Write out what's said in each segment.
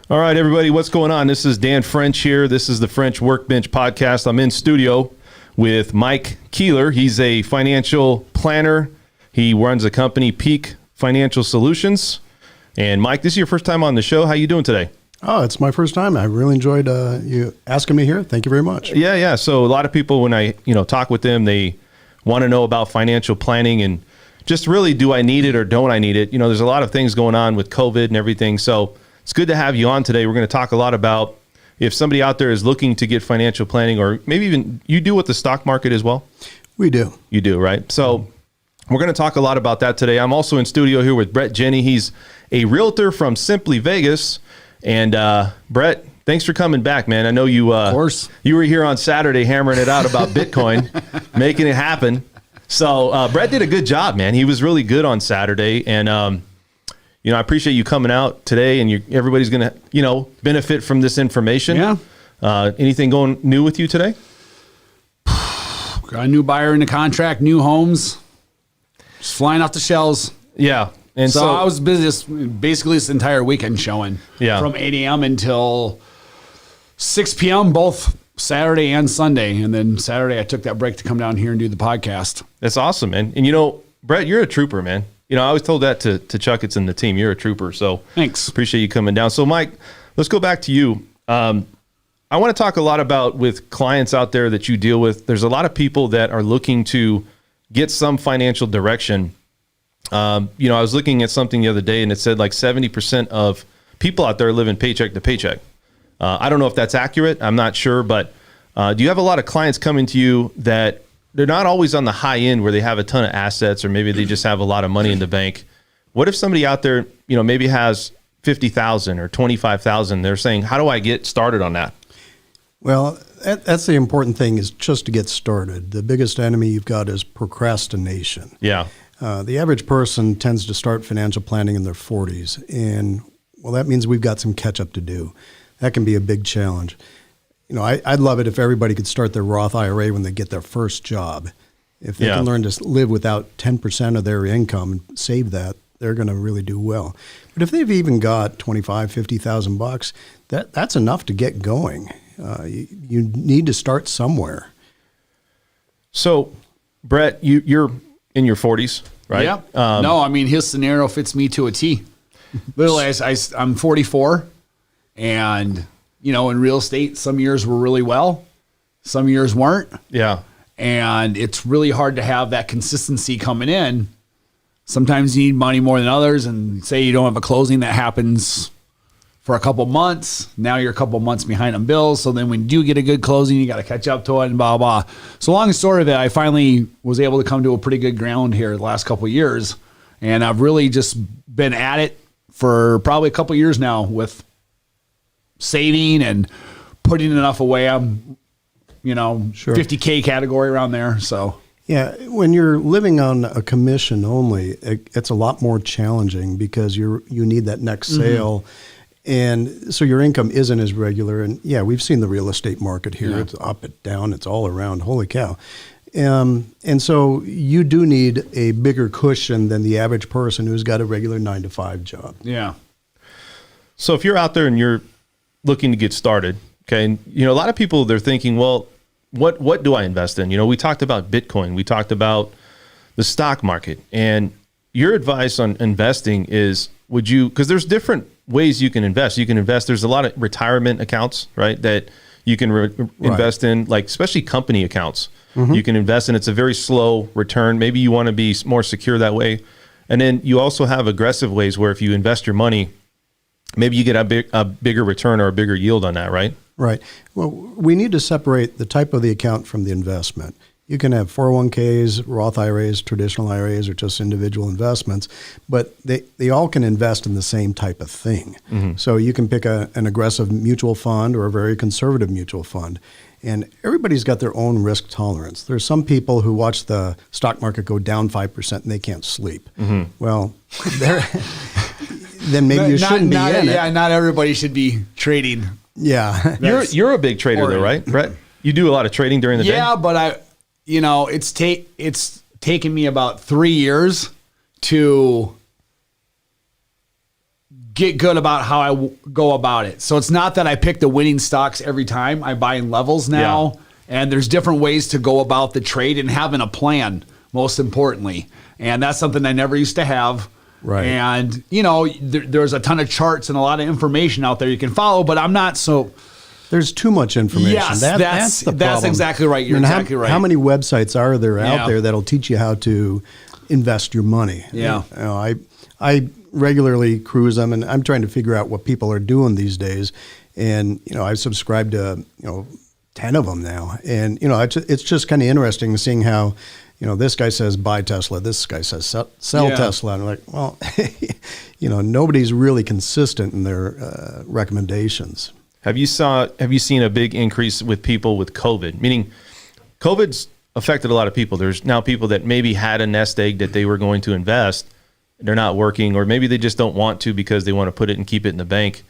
All right, everybody, what's going on? This is Dan French here. This is the French Workbench Podcast. I'm in studio with Mike Keeler. He's a financial planner. He runs a company, Peak Financial Solutions. And Mike, this is your first time on the show. How you doing today? Oh, it's my first time. I really enjoyed you asking me here. Thank you very much. Yeah. So a lot of people, when I talk with them, they want to know about financial planning and just really, do I need it or don't I need it? There's a lot of things going on with COVID and everything. So it's good to have you on today. We're going to talk a lot about if somebody out there is looking to get financial planning, or maybe even you do with the stock market as well. We do. You do, right? So we're going to talk a lot about that today. I'm also in studio here with Brett Jenny. He's a realtor from Simply Vegas. And Brett, thanks for coming back, man. I know you. Of course. You were here on Saturday hammering it out about Bitcoin, making it happen. So Brett did a good job, man. He was really good on Saturday, and I appreciate you coming out today. And everybody's going to benefit from this information. Yeah. Anything going new with you today? Got a new buyer in the contract, new homes, just flying off the shelves. Yeah. And so I was busy basically this entire weekend showing. Yeah. From 8 a.m. until 6 p.m. both Saturday and Sunday. And then Saturday I took that break to come down here and do the podcast. That's awesome, man. And Brett, you're a trooper, man. I always told that to Chuck. It's in the team. You're a trooper. So thanks. Appreciate you coming down. So Mike, let's go back to you. I want to talk a lot about with clients out there that you deal with. There's a lot of people that are looking to get some financial direction. I was looking at something the other day and it said like 70% of people out there living paycheck to paycheck. I don't know if that's accurate. I'm not sure, but do you have a lot of clients coming to you that they're not always on the high end where they have a ton of assets, or maybe they just have a lot of money in the bank? What if somebody out there, maybe has 50,000 or 25,000? They're saying, how do I get started on that? Well, that's the important thing, is just to get started. The biggest enemy you've got is procrastination. Yeah. The average person tends to start financial planning in their 40s. And, well, that means we've got some catch up to do. That can be a big challenge. I'd love it if everybody could start their Roth IRA when they get their first job. If they can learn to live without 10% of their income and save that, they're going to really do well. But if they've even got 25, 50,000 bucks, that's enough to get going. You need to start somewhere. So, Brett, you're in your 40s, right? Yeah. No, I mean, his scenario fits me to a T. Literally, I'm 44, and in real estate, some years were really well, some years weren't. Yeah. And it's really hard to have that consistency coming in. Sometimes you need money more than others, and say you don't have a closing that happens for a couple months. Now you're a couple months behind on bills. So then when you do get a good closing, you got to catch up to it and blah, blah. So long story of it, I finally was able to come to a pretty good ground here the last couple of years. And I've really just been at it for probably a couple of years now with saving and putting enough away. I'm, Sure. 50K category around there. So yeah, when you're living on a commission only, it's a lot more challenging because you need that next sale. And so your income isn't as regular. And yeah, we've seen the real estate market here. Yeah. It's up and down. It's all around. Holy cow. And so you do need a bigger cushion than the average person who's got a regular 9-to-5 job. Yeah. So if you're out there and you're looking to get started, okay, and a lot of people, they're thinking, well, what do I invest in? We talked about Bitcoin. We talked about the stock market. And your advice on investing is, because there's different ways you can invest. You can invest, there's a lot of retirement accounts, right, that you can invest in, like especially company accounts. You can invest in. It's a very slow return. Maybe you want to be more secure that way. And then you also have aggressive ways where if you invest your money, maybe you get a bigger return or a bigger yield on that, right? Right. Well, we need to separate the type of the account from the investment. You can have 401ks, Roth IRAs, traditional IRAs, or just individual investments, but they all can invest in the same type of thing. So you can pick an aggressive mutual fund or a very conservative mutual fund. And everybody's got their own risk tolerance. There's some people who watch the stock market go down 5% and they can't sleep. Well, then maybe you shouldn't be in it. Yeah, not everybody should be trading. Yeah. You're a big trader though, right, Brett? You do a lot of trading during the day? Yeah, but it's taken me about 3 years to get good about how I go about it. So it's not that I pick the winning stocks every time. I buy in levels now, and there's different ways to go about the trade and having a plan, most importantly. And that's something I never used to have. Right. And, there's a ton of charts and a lot of information out there you can follow, but I'm not so... There's too much information. Yes, that's the problem. That's exactly right. You're exactly right. How many websites are there out there that'll teach you how to invest your money? Yeah. I regularly cruise them, and I'm trying to figure out what people are doing these days. And, I've subscribed to, 10 of them now. And, it's just kind of interesting seeing how, this guy says buy Tesla, this guy says sell Tesla. And I'm like, well, nobody's really consistent in their recommendations. Have you seen a big increase with people with COVID? Meaning, COVID's affected a lot of people. There's now people that maybe had a nest egg that they were going to invest, they're not working, or maybe they just don't want to because they want to put it and keep it in the bank.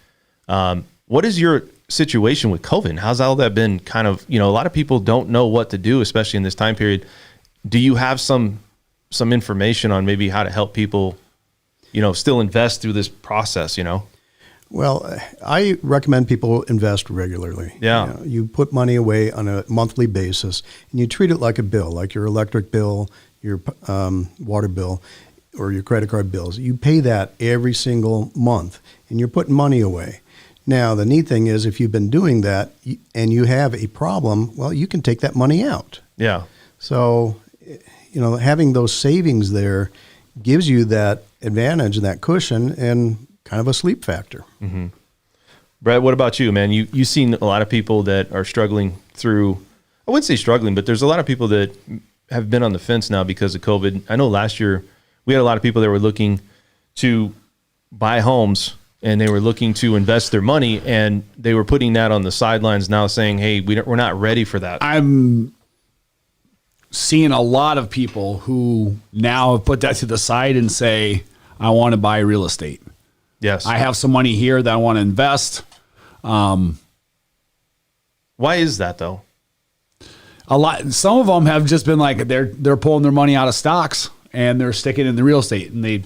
What is your situation with COVID? How's all that been? Kind of, a lot of people don't know what to do, especially in this time period. Do you have some information on maybe how to help people, still invest through this process? Well, I recommend people invest regularly. Yeah. You put money away on a monthly basis, and you treat it like a bill, like your electric bill, your water bill, or your credit card bills. You pay that every single month, and you're putting money away. Now, the neat thing is if you've been doing that and you have a problem, well, you can take that money out. Yeah. So, having those savings there gives you that advantage and that cushion and kind of a sleep factor. Mm-hmm. Brett, what about you, man? You've seen a lot of people that are struggling through, I wouldn't say struggling, but there's a lot of people that have been on the fence now because of COVID. I know last year we had a lot of people that were looking to buy homes and they were looking to invest their money, and they were putting that on the sidelines now saying, hey, we're not ready for that. I'm seeing a lot of people who now have put that to the side and say, I want to buy real estate. Yes. I have some money here that I want to invest. Why is that though? Some of them have just been like, they're pulling their money out of stocks and they're sticking in the real estate, and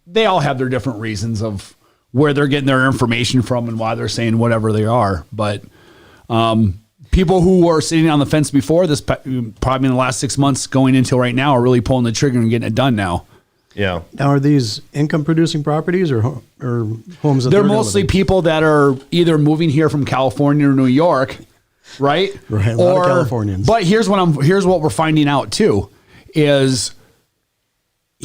they all have their different reasons of where they're getting their information from and why they're saying whatever they are. But people who are sitting on the fence before this, probably in the last 6 months going into right now, are really pulling the trigger and getting it done now. Yeah. Now, are these income-producing properties or homes that they're mostly people that are either moving here from California or New York, right? Right. A lot of Californians. But here's what we're finding out too, is,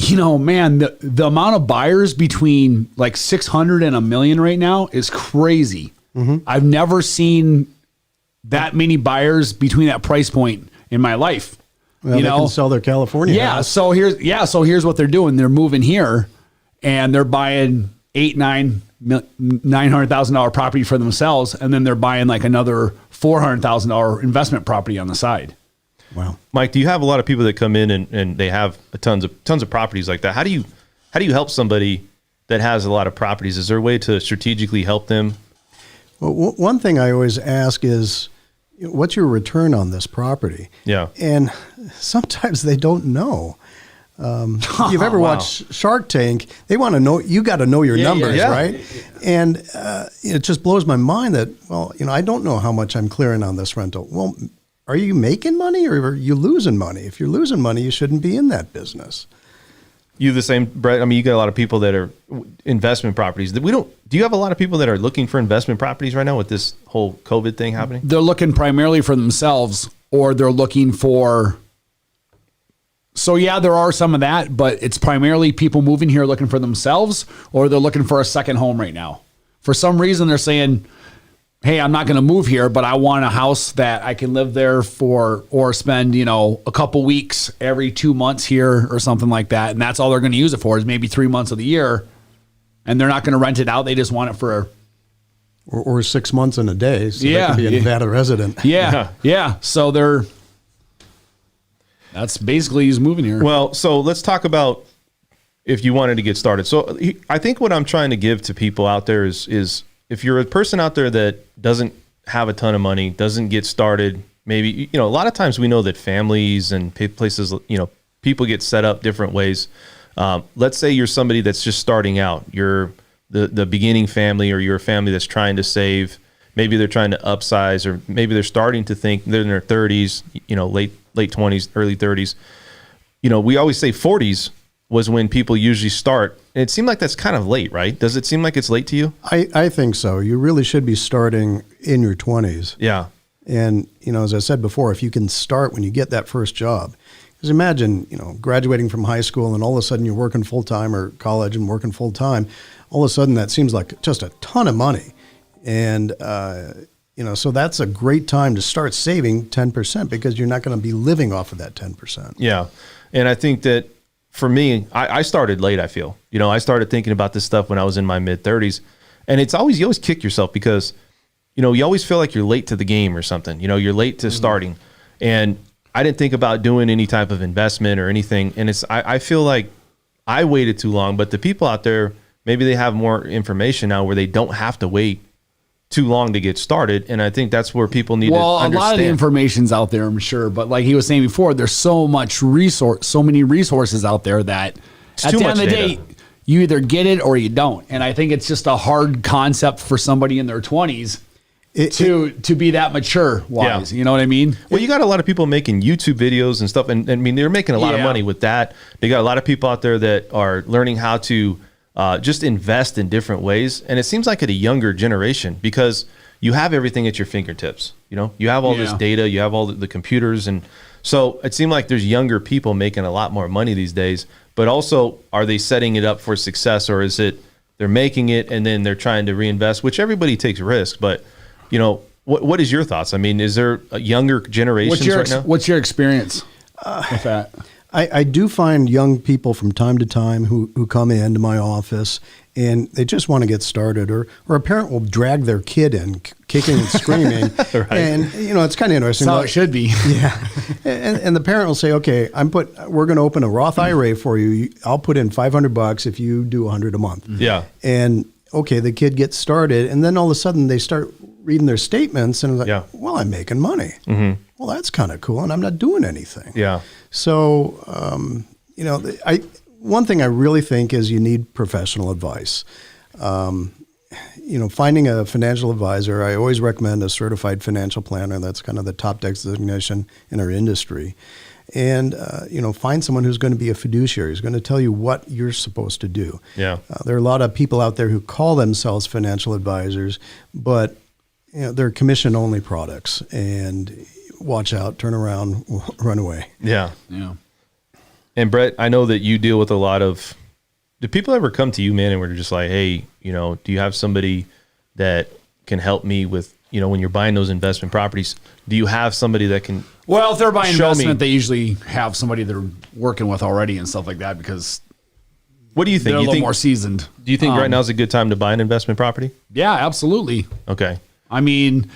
man, the amount of buyers between like 600 and $1 million right now is crazy. Mm-hmm. I've never seen that many buyers between that price point in my life. Well, they can sell their California house. So here's what they're doing. They're moving here and they're buying $900,000 property for themselves, and then they're buying like another $400,000 investment property on the side. Wow. Mike, do you have a lot of people that come in and they have tons of properties like that? How do you help somebody that has a lot of properties? Is there a way to strategically help them? Well, one thing I always ask is, what's your return on this property? Yeah. And sometimes they don't know. If you've ever watched Shark Tank, they want to know, you got to know your numbers, right? And it just blows my mind that, I don't know how much I'm clearing on this rental. Well, are you making money or are you losing money? If you're losing money, you shouldn't be in that business. You the same, Brett? I mean, you got a lot of people that are investment properties. Do you have a lot of people that are looking for investment properties right now with this whole COVID thing happening? They're looking primarily for themselves, or they're looking for. So yeah, there are some of that, but it's primarily people moving here looking for themselves, or they're looking for a second home right now. For some reason, they're saying, hey, I'm not going to move here, but I want a house that I can live there for, or spend, a couple weeks every 2 months here or something like that. And that's all they're going to use it for, is maybe 3 months of the year. And they're not going to rent it out. They just want it for or 6 months in a day. So they can be a Nevada resident. Yeah. So that's basically he's moving here. Well, so let's talk about if you wanted to get started. So I think what I'm trying to give to people out there is if you're a person out there that doesn't have a ton of money, doesn't get started, maybe, a lot of times we know that families and places, people get set up different ways. Let's say you're somebody that's just starting out. You're the beginning family, or you're a family that's trying to save. Maybe they're trying to upsize, or maybe they're starting to think they're in their 30s, late 20s, early 30s. We always say 40s was when people usually start. And it seemed like that's kind of late, right? Does it seem like it's late to you? I think so. You really should be starting in your 20s. Yeah. And, as I said before, if you can start when you get that first job, because imagine, graduating from high school and all of a sudden you're working full time, or college and working full time, all of a sudden that seems like just a ton of money. And, so that's a great time to start saving 10%, because you're not going to be living off of that 10%. Yeah. And I think that for me, I started late, I feel. I started thinking about this stuff when I was in my mid 30s. And you always kick yourself because, you always feel like you're late to the game or something. You're late to starting. And I didn't think about doing any type of investment or anything. And I feel like I waited too long. But the people out there, maybe they have more information now where they don't have to wait too long to get started. And I think that's where people need to understand. A lot of the information's out there, I'm sure. But like he was saying before, there's so many resources out there that at the end of the day, you either get it or you don't. And I think it's just a hard concept for somebody in their 20s to be that mature wise. Yeah. You know what I mean? Well, you got a lot of people making YouTube videos and stuff. And I mean, they're making a lot of money with that. They got a lot of people out there that are learning how to just invest in different ways. And it seems like at a younger generation, because you have everything at your fingertips. You have all this data, you have all the computers. And so it seems like there's younger people making a lot more money these days. But also, are they setting it up for success, or is it they're making it and then they're trying to reinvest, which everybody takes risks. But, what is your thoughts? I mean, is there a younger generations right now? What's your experience with that? I do find young people from time to time who come into my office and they just want to get started, or a parent will drag their kid in, kicking and screaming. Right. And, it's kind of interesting. That's how it should be. Yeah. And the parent will say, okay, we're going to open a Roth IRA for you. I'll put in $500 if you do $100 a month. Yeah. And okay, the kid gets started, and then all of a sudden they start reading their statements and like, well, I'm making money. Mm-hmm. Well, that's kind of cool, and I'm not doing anything. Yeah. So, one thing I really think is you need professional advice. Finding a financial advisor, I always recommend a certified financial planner. That's kind of the top designation in our industry. And, find someone who's going to be a fiduciary, who's going to tell you what you're supposed to do. Yeah. There are a lot of people out there who call themselves financial advisors, but they're commission-only products. And watch out, turn around, run away. Yeah. Yeah. And Brett, I know that you deal with a lot of, do people ever come to you, man, and we're just like, hey, do you have somebody that can help me with, when you're buying those investment properties, do you have somebody that can Well, if they're buying investment, they usually have somebody they're working with already and stuff like that, because what do you think? They're a little more seasoned. Do you think right now is a good time to buy an investment property? Yeah, absolutely. Okay. I mean,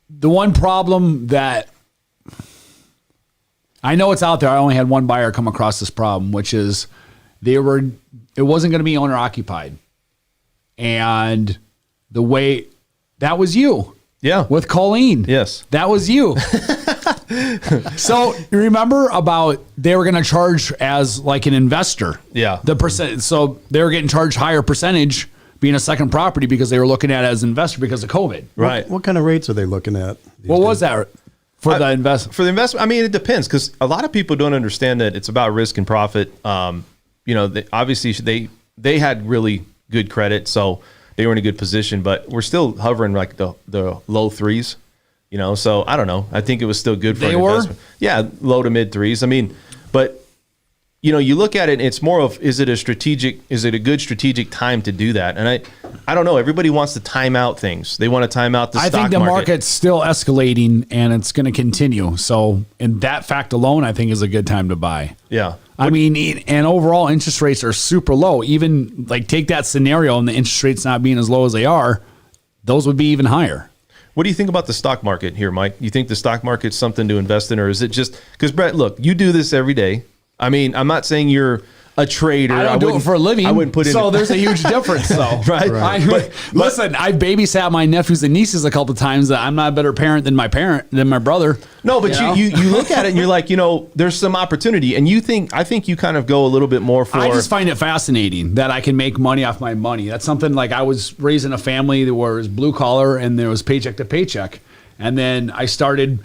the one problem that I know it's out there, I only had one buyer come across this problem, which is it wasn't going to be owner occupied. And the way that was you. Yeah. With Colleen. Yes. That was you. So remember about they were going to charge as like an investor. Yeah. The percent. So they were getting charged higher percentage being a second property because they were looking at it as an investor because of COVID. Right. What kind of rates are they looking at? What was that for the investment? For the investment, I mean, it depends, because a lot of people don't understand that it's about risk and profit. Obviously they had really good credit, so they were in a good position, but we're still hovering like the low threes, so I don't know. I think it was still good for an investment. Yeah, low to mid threes. I mean, but you look at it, it's more of, is it a good strategic time to do that? And I don't know. Everybody wants to time out things. They want to time out the stock market. I think the market's still escalating and it's going to continue. So, in that fact alone, I think is a good time to buy. Yeah. I mean, and overall interest rates are super low. Even like take that scenario and the interest rates not being as low as they are, those would be even higher. What do you think about the stock market here, Mike? You think the stock market's something to invest in, or is it just because, Brett, look, you do this every day. I mean, I'm not saying you're a trader. I don't do it for a living. I wouldn't put in. So there's a huge difference, though. Right. Listen, I babysat my nephews and nieces a couple times. I'm not a better parent than my brother. No, but you look at it and you're like, there's some opportunity, and I think you kind of go a little bit more for. I just find it fascinating that I can make money off my money. That's something like I was raised in a family where it was blue collar and there was paycheck to paycheck, and then I started.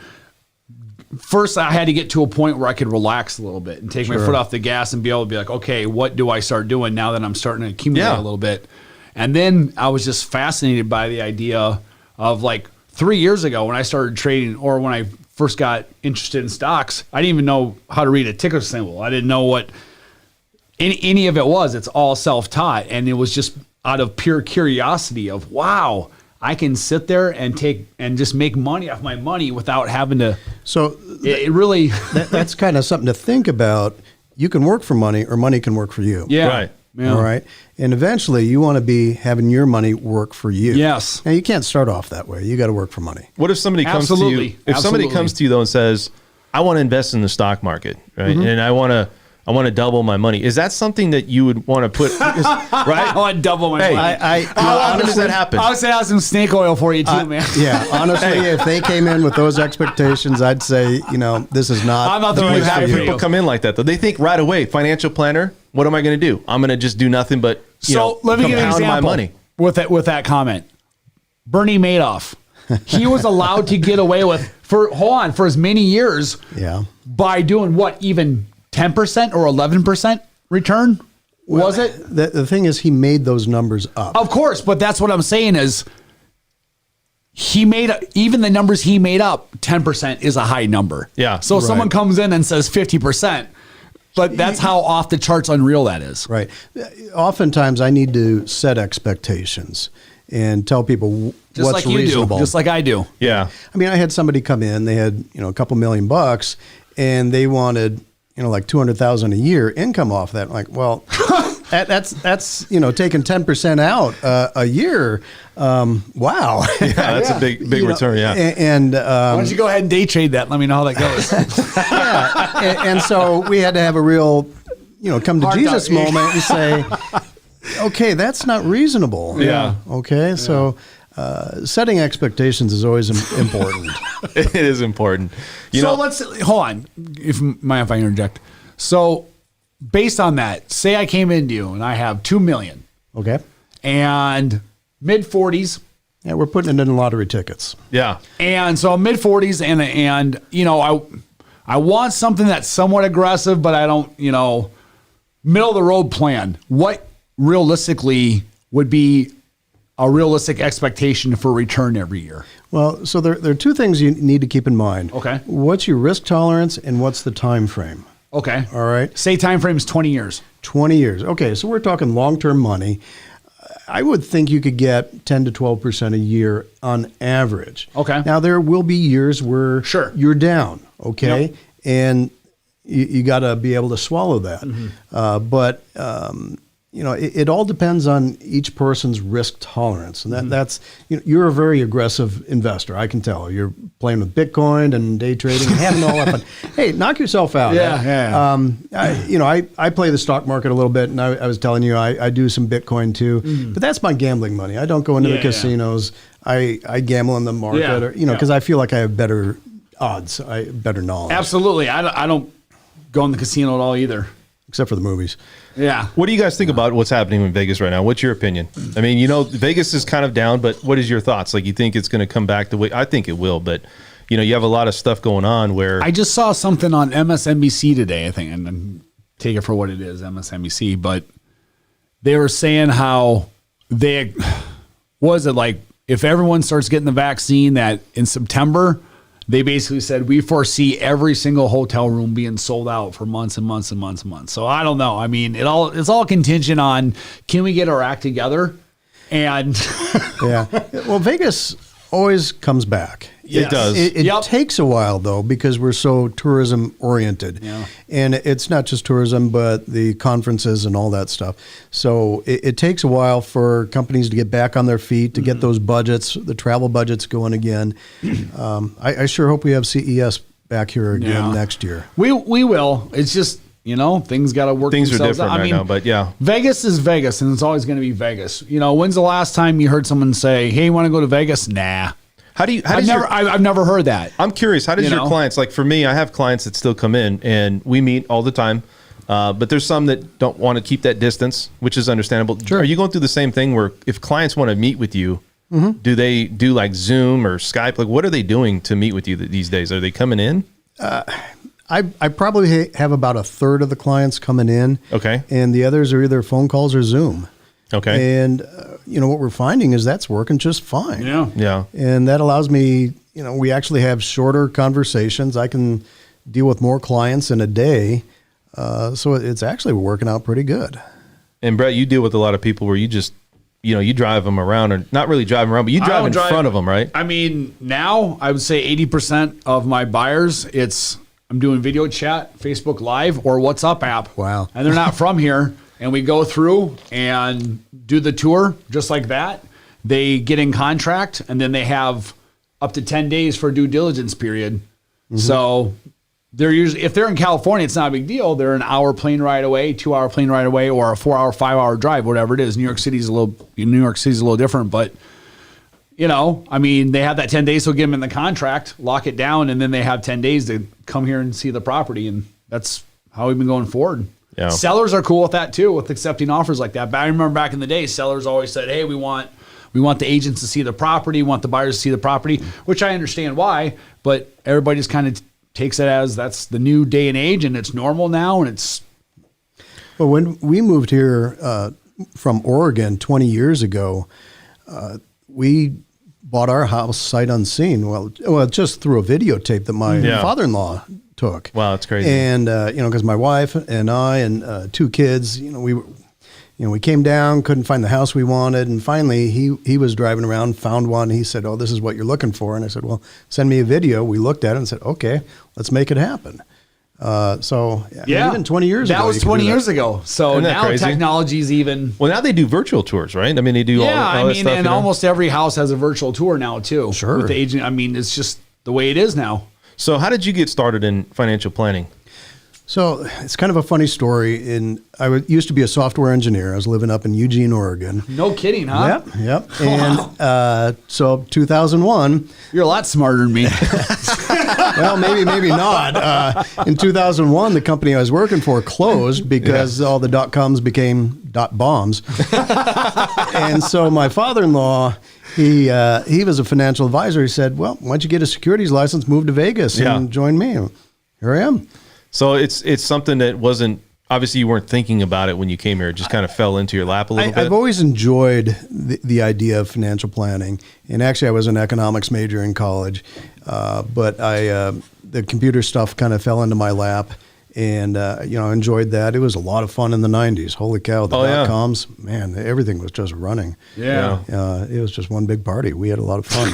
First, I had to get to a point where I could relax a little bit and take my foot off the gas and be able to be like, okay, what do I start doing now that I'm starting to accumulate a little bit? And then I was just fascinated by the idea of like 3 years ago when I started trading, or when I first got interested in stocks, I didn't even know how to read a ticker symbol. I didn't know what any of it was. It's all self-taught. And it was just out of pure curiosity of, wow, I can sit there and just make money off my money without having to. So it really that's kind of something to think about. You can work for money, or money can work for you. Yeah. Right. Yeah. All right. And eventually you want to be having your money work for you. Yes. Now you can't start off that way. You got to work for money. What if somebody comes to you? If somebody comes to you though and says, I want to invest in the stock market, right? And I want to double my money. Is that something that you would want to put, right? I want to double my money. How does that happen? I would say I have some snake oil for you too, man. Yeah, honestly, if they came in with those expectations, I'd say, this is not. I'm not the Do right you guy have for people you. come in like that though? They think right away, financial planner, what am I going to do? I'm going to just do nothing but, let me give you an compound example my money. with that comment. Bernie Madoff. He was allowed to get away with for as many years by doing what, even 10% or 11% return? Was it? The thing is, he made those numbers up. Of course, but that's what I'm saying is he made even the numbers he made up, 10% is a high number. Yeah. So if someone comes in and says 50%, but that's how off the charts unreal that is. Right. Oftentimes I need to set expectations and tell people just what's like you reasonable. do, just like I do. Yeah. I mean, I had somebody come in, they had, a couple $1 million and they wanted, like $200,000 a year income off that. I'm like, well, that's taking 10% out a year. Wow. Yeah, that's a big return. Yeah. And why don't you go ahead and day trade that? Let me know how that goes. yeah. And so we had to have a real, come to Jesus moment and say, okay, that's not reasonable. Yeah. Okay. Yeah. So setting expectations is always important. It is important. Let's hold on. If I interject. So based on that, say I came into you and I have $2 million. Okay. And mid-40s. Yeah, we're putting it in lottery tickets. Yeah. And so mid-40s and I want something that's somewhat aggressive, but I don't, middle of the road plan. What realistically would be a realistic expectation for return every year? Well, so there are two things you need to keep in mind. Okay. What's your risk tolerance and what's the time frame? Okay. All right. Say time frame is 20 years. 20 years. Okay, so we're talking long-term money. I would think you could get 10 to 12% a year on average. Okay. Now, there will be years where you're down, okay? Yep. And you got to be able to swallow that. But it all depends on each person's risk tolerance. And that's, you're a very aggressive investor. I can tell. You're playing with Bitcoin and day trading and having all that fun. Hey, knock yourself out. I play the stock market a little bit, and I was telling you, I do some Bitcoin too. But that's my gambling money. I don't go into the casinos. I gamble in the market, because I feel like I have better odds, better knowledge. Absolutely. I don't go in the casino at all either. Except for the movies. Yeah. What do you guys think about what's happening in Vegas right now? What's your opinion? I mean, Vegas is kind of down, but what is your thoughts? Like, you think it's going to come back the way I think it will, but you have a lot of stuff going on where I just saw something on MSNBC today, I think, and take it for what it is, MSNBC, but they were saying how if everyone starts getting the vaccine, that in September, they basically said, we foresee every single hotel room being sold out for months and months and months and months. So I don't know. I mean, it's all contingent on, can we get our act together? And yeah. Well, Vegas always comes back. It does. It takes a while, though, because we're so tourism oriented. Yeah. And it's not just tourism, but the conferences and all that stuff. So it takes a while for companies to get back on their feet, to get those budgets, the travel budgets going again. I sure hope we have CES back here again next year. We will. It's just, things got to work. Things are themselves different out. right now, but yeah. Vegas is Vegas, and it's always going to be Vegas. When's the last time you heard someone say, "Hey, you want to go to Vegas?" Nah. I've never heard that. I'm curious. How does your clients, like for me, I have clients that still come in and we meet all the time. But there's some that don't want to keep that distance, which is understandable. Sure. Are you going through the same thing where if clients want to meet with you, do they do like Zoom or Skype? Like what are they doing to meet with you these days? Are they coming in? I probably have about a third of the clients coming in. Okay. And the others are either phone calls or Zoom. Okay. And, what we're finding is that's working just fine. Yeah. Yeah. And that allows me, we actually have shorter conversations. I can deal with more clients in a day. So it's actually working out pretty good. And Brett, you deal with a lot of people where you just, you drive them around, or not really drive them around, but you drive in front of them, right? I mean, now I would say 80% of my buyers, I'm doing video chat, Facebook Live, or WhatsApp app. Wow. And they're not from here. And we go through and do the tour just like that. They get in contract, and then they have up to 10 days for a due diligence period. Mm-hmm. So they're usually, if they're in California, it's not a big deal. They're an hour plane ride away, 2-hour plane ride away, or a 4-hour, 5-hour drive, whatever it is. New York City's a little different, but they have that 10 days, so get them in the contract, lock it down, and then they have 10 days to come here and see the property. And that's how we've been going forward. Yeah. Sellers are cool with that too, with accepting offers like that. But I remember back in the day, sellers always said, "Hey, we want the agents to see the property, we want the buyers to see the property," which I understand why, but everybody just kind of takes it as that's the new day and age, and it's normal now, and it's. Well, when we moved here from Oregon 20 years ago, we bought our house sight unseen. Well, just through a videotape that my father-in-law took. Wow, that's crazy. And because my wife and I and 2 kids, we came down, couldn't find the house we wanted, and finally he was driving around, found one. He said, "Oh, this is what you're looking for," and I said, "Well, send me a video." We looked at it and said, "Okay, let's make it happen." Even 20 years ago. That was 20 years ago. So now technology's even. Well, now they do virtual tours, right? I mean, they do all that stuff. And almost every house has a virtual tour now too. Sure. With the agent, it's just the way it is now. So how did you get started in financial planning? So it's kind of a funny story. I used to be a software engineer. I was living up in Eugene, Oregon. No kidding, huh? Yep. And so 2001. You're a lot smarter than me. Well, maybe not. In 2001, the company I was working for closed because all the .coms became .bombs. And so my father-in-law, he was a financial advisor. He said, "Well, why don't you get a securities license, move to Vegas, and join me?" Here I am. So it's something that wasn't, obviously you weren't thinking about it when you came here. It just kind of fell into your lap a little bit. I've always enjoyed the idea of financial planning. And actually I was an economics major in college, but the computer stuff kind of fell into my lap. And, enjoyed that. It was a lot of fun in the 90s. Holy cow, the .coms, man, everything was just running. Yeah. It was just one big party. We had a lot of fun.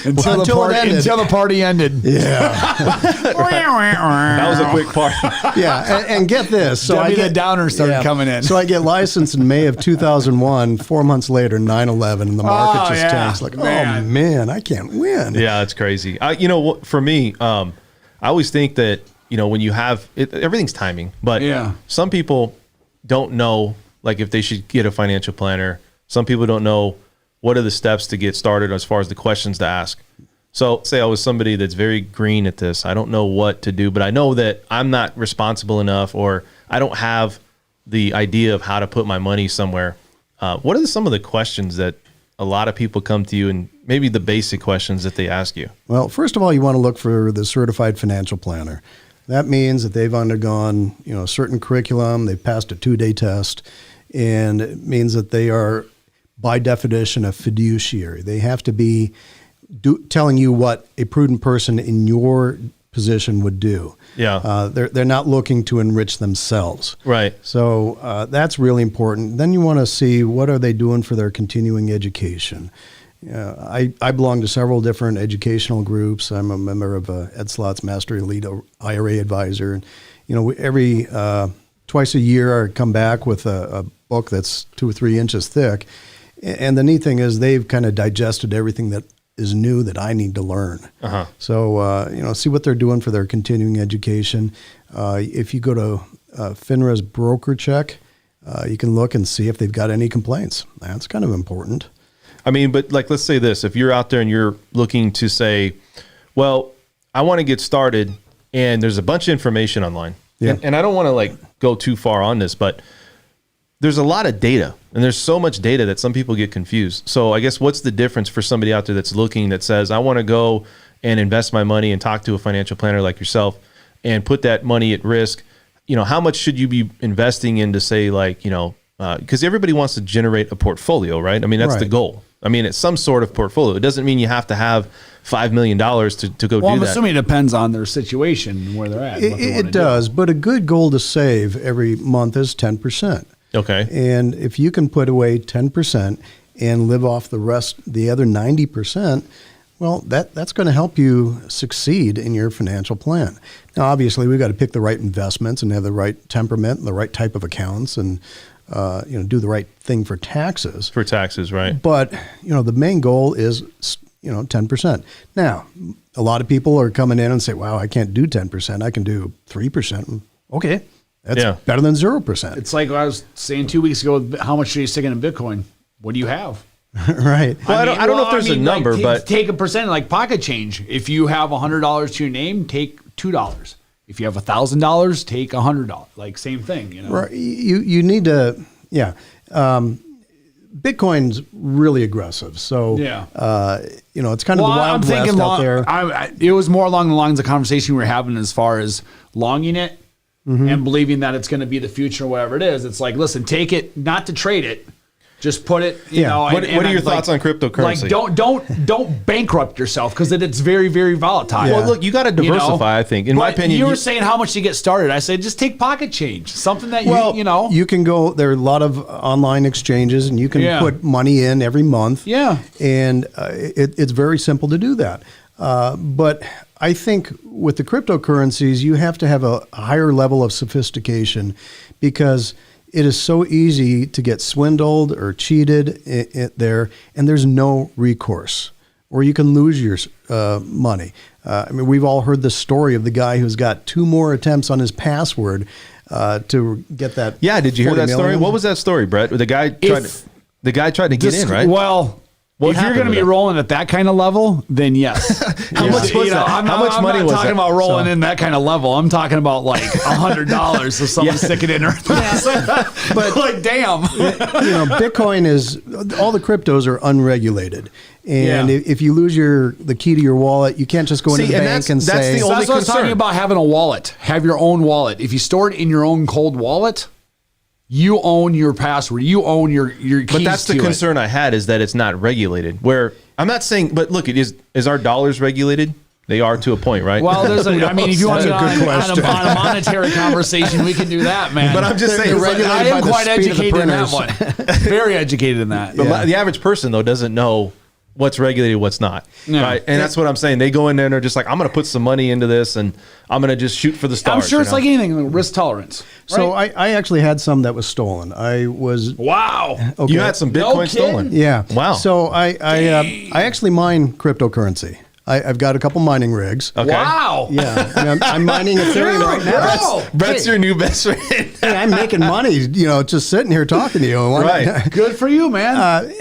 until the party ended. Yeah. That was a quick party. Yeah, and get this. So the Downer started coming in. So I get licensed in May of 2001. 4 months later, 9/11, and the market just tanks. Like, oh man, I can't win. Yeah, it's crazy. For me, I always think that, when you have it, everything's timing, but some people don't know, like if they should get a financial planner. Some people don't know what are the steps to get started as far as the questions to ask. So say I was somebody that's very green at this. I don't know what to do, but I know that I'm not responsible enough, or I don't have the idea of how to put my money somewhere. What are some of the questions that a lot of people come to you, and maybe the basic questions that they ask you? Well, first of all, you want to look for the certified financial planner. That means that they've undergone, a certain curriculum, they've passed a 2-day test, and it means that they are, by definition, a fiduciary. They have to be telling you what a prudent person in your position would do. Yeah. They're not looking to enrich themselves. Right. So that's really important. Then you want to see what are they doing for their continuing education. I belong to several different educational groups. I'm a member of Ed Slott's Master Elite IRA Advisor. And, every twice a year I come back with a book that's 2 or 3 inches thick. And the neat thing is they've kind of digested everything that is new that I need to learn. So, see what they're doing for their continuing education. If you go to FINRA's broker check, you can look and see if they've got any complaints. That's kind of important. I mean, but like, let's say this, if you're out there and you're looking to say, well, I want to get started and there's a bunch of information online. Yeah. And I don't want to like go too far on this, but there's a lot of data and there's so much data that some people get confused. So I guess what's the difference for somebody out there that's looking, that says, I want to go and invest my money and talk to a financial planner like yourself and put that money at risk? How much should you be investing into, say, like, because everybody wants to generate a portfolio, right? I mean, that's the goal. I mean, it's some sort of portfolio. It doesn't mean you have to have $5 million to go do that. I'm assuming it depends on their situation and where they're at. It does, but a good goal to save every month is 10%. Okay. And if you can put away 10% and live off the other 90%, well, that's going to help you succeed in your financial plan. Now, obviously, we've got to pick the right investments and have the right temperament and the right type of accounts and do the right thing for taxes. For taxes, right. But, the main goal is, 10%. Now, a lot of people are coming in and say, wow, I can't do 10%. I can do 3%. Okay, that's better than 0%. It's like I was saying 2 weeks ago, how much are you sticking in Bitcoin? What do you have? Right. Well, I don't know if there's a number, but take a percent, like pocket change. If you have $100 to your name, take $2. If you have $1,000, take $100. Like same thing, Right. You need to, Bitcoin's really aggressive. So, it's kind of the wild west out there. It was more along the lines of conversation we were having as far as longing it and believing that it's going to be the future or whatever it is. It's like, listen, take it, not to trade it. Just put it, What are your thoughts on cryptocurrency? Like, don't bankrupt yourself because it's very, very volatile. Well, look, you got to diversify. I think, in my opinion, you were saying how much to get started. I said just take pocket change, something that you can go. There are a lot of online exchanges, and you can put money in every month. Yeah, and it's very simple to do that. But I think with the cryptocurrencies, you have to have a higher level of sophistication because it is so easy to get swindled or cheated there, and there's no recourse, or you can lose your money. We've all heard the story of the guy who's got 2 more attempts on his password to get that. Yeah, did you hear that story? What was that story, Brett? The guy tried to get in, right? Well, if you're going to be rolling at that kind of level, then yes. How much was that? How much money was that? I'm not talking about rolling in that kind of level. I'm talking about like $100 so someone stick it in there. But like, damn. Bitcoin is, all the cryptos are unregulated. And if you lose the key to your wallet, you can't just go into the bank and say. That's the only concern. I was talking about having a wallet. Have your own wallet. If you store it in your own cold wallet, you own your password. You own your keys. But that's the concern I had, is that it's not regulated. Where I'm not saying, but look, is our dollars regulated? They are to a point, right? Well, if you want to get on a monetary conversation, we can do that, man. But I'm just saying, I am quite educated in that one. Very educated in that. But the average person, though, doesn't know what's regulated, what's not. Yeah. Right? And that's what I'm saying. They go in there and they're just like, I'm going to put some money into this and I'm going to just shoot for the stars. I'm sure it's like anything, risk tolerance. Right? So I actually had some that was stolen. Wow. Okay. You had some Bitcoin stolen? Yeah. Wow. So I actually mine cryptocurrency. I've got a couple mining rigs. Okay. Wow. Yeah. I'm mining Ethereum right now. Brett's your new best friend. Hey, I'm making money, just sitting here talking to you. Right. Good for you, man.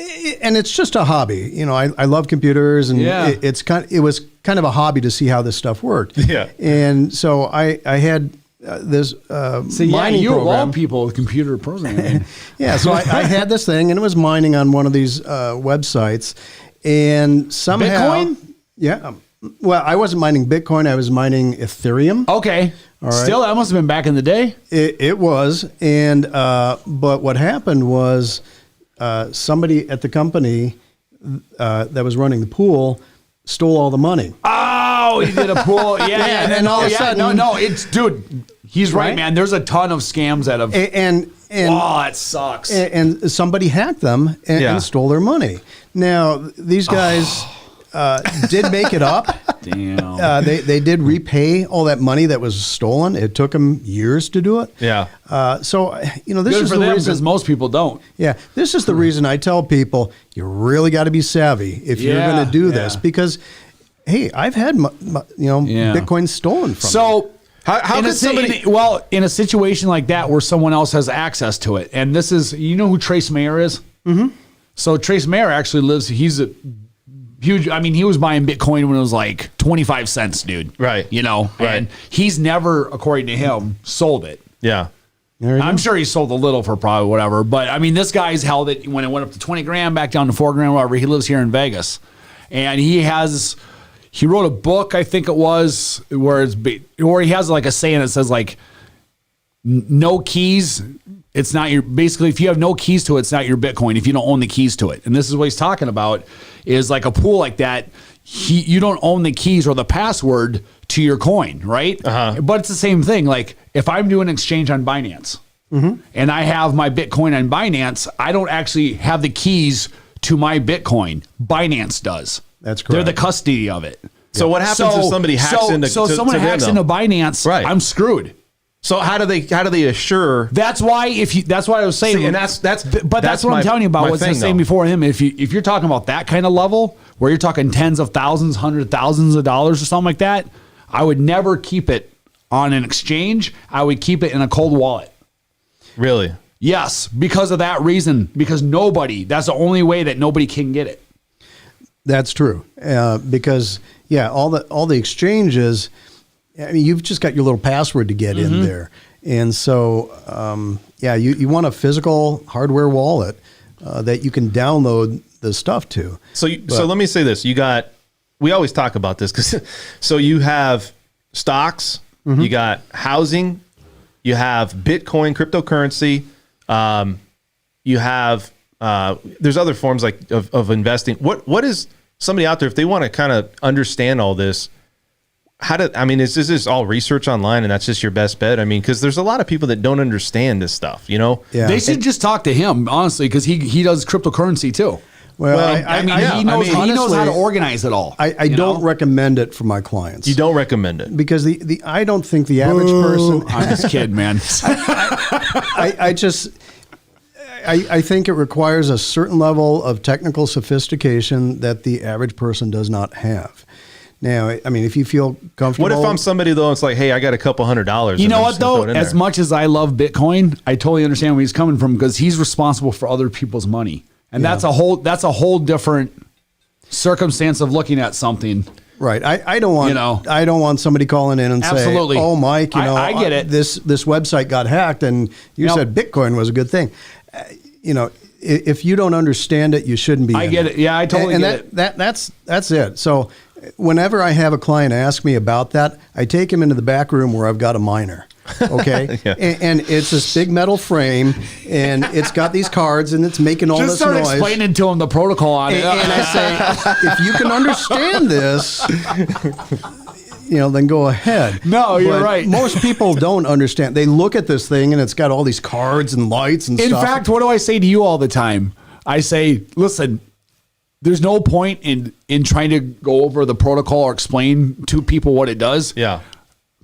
And it's just a hobby. I love computers, and it was kind of a hobby to see how this stuff worked. Yeah. And so I had this mining you program. of all people with computer programming. Yeah. So I had this thing, and it was mining on one of these websites, and somehow Bitcoin. Yeah. Well, I wasn't mining Bitcoin. I was mining Ethereum. Okay. All right. Still, that must have been back in the day. It was. And but what happened was somebody at the company that was running the pool stole all the money. Oh, he did a pool. Yeah. And all of a sudden. Dude, he's right, man. There's a ton of scams that have. And that sucks. And somebody hacked them and stole their money. Now, these guys did make it up. Damn. They did repay all that money that was stolen. It took them years to do it. Yeah. So, this Good is for the them reason. because most people don't. Yeah, this is the reason I tell people you really got to be savvy if you're Yeah, going to do this yeah. because, hey, I've had Bitcoin stolen from me. So How in could somebody? in a situation like that where someone else has access to it, and this is, you know who Trace Mayer is? Mm-hmm. So Trace Mayer actually lives. He's a huge. I mean, he was buying Bitcoin when it was like 25 cents, dude. Right. Right. And he's never, according to him, sold it. Yeah. I'm sure he sold a little for probably whatever, but I mean, this guy's held it when it went up to 20 grand, back down to 4 grand, whatever. He lives here in Vegas, and he wrote a book, I think it was, where he has like a saying that says like, no keys. It's not your, basically, if you have no keys to it, it's not your Bitcoin if you don't own the keys to it. And this is what he's talking about is like a pool like that. You don't own the keys or the password to your coin, right? Uh-huh. But it's the same thing. Like if I'm doing an exchange on Binance and I have my Bitcoin on Binance, I don't actually have the keys to my Bitcoin. Binance does. That's They're correct. the custody of it. So what happens if somebody hacks into? So to someone them, hacks though? into Binance, Right. I'm screwed. So how do they assure? That's why that's what I was saying. See, and that's what I'm telling you about. my What I was thing, saying though. before him. If you're talking about that kind of level where you're talking tens of thousands, hundreds of thousands of dollars or something like that, I would never keep it on an exchange. I would keep it in a cold wallet. Really? Yes, because of that reason. Because that's the only way that nobody can get it. That's true. Because all the exchanges, I mean, you've just got your little password to get in there. And so, you want a physical hardware wallet that you can download the stuff to. So let me say this. We always talk about this because so you have stocks, you got housing, you have Bitcoin, cryptocurrency, you have, there's other forms like of investing. What is somebody out there, if they want to kind of understand all this, is this all research online and that's just your best bet? I mean, because there's a lot of people that don't understand this stuff, Yeah. They should just talk to him, honestly, because he does cryptocurrency too. Well, he knows how to organize it all. I don't recommend it for my clients. You don't recommend it? Because I don't think the average person. I'm just kidding, man. I think it requires a certain level of technical sophistication that the average person does not have. Now, I mean, if you feel comfortable. What if I'm somebody though? It's like, hey, I got a couple $100. You know what though? As much as I love Bitcoin, I totally understand where he's coming from because he's responsible for other people's money, and that's a whole different circumstance of looking at something. Right. I don't want I don't want somebody calling in and Absolutely. saying, "Oh, Mike, I get it. This website got hacked, and you said Bitcoin was a good thing." If you don't understand it, you shouldn't be. I get it. Yeah, I totally get it. That's it. So, whenever I have a client ask me about that, I take him into the back room where I've got a miner. Okay, Yeah. and it's this big metal frame, and it's got these cards, and it's making all Just this noise. start explaining to him the protocol on it. And I say, if you can understand this, then go ahead. No, you're right. Most people don't understand. They look at this thing and it's got all these cards and lights and In stuff. fact, what do I say to you all the time? I say, listen, there's no point in trying to go over the protocol or explain to people what it does. Yeah.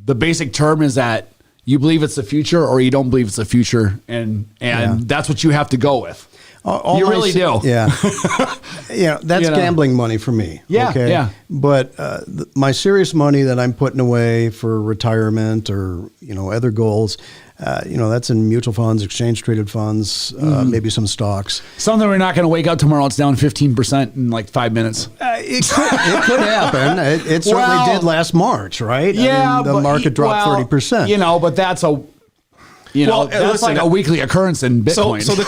The basic term is that you believe it's the future or you don't believe it's the future, and that's what you have to go with. You really do. Yeah. That's gambling money for me. Yeah, okay? yeah. But my serious money that I'm putting away for retirement or, other goals, that's in mutual funds, exchange traded funds, maybe some stocks. Something we're not going to wake up tomorrow. It's down 15% in like 5 minutes. It could happen. It certainly did last March, right? Yeah. I mean, the market dropped 30%. But that's that's like a weekly occurrence in Bitcoin. So the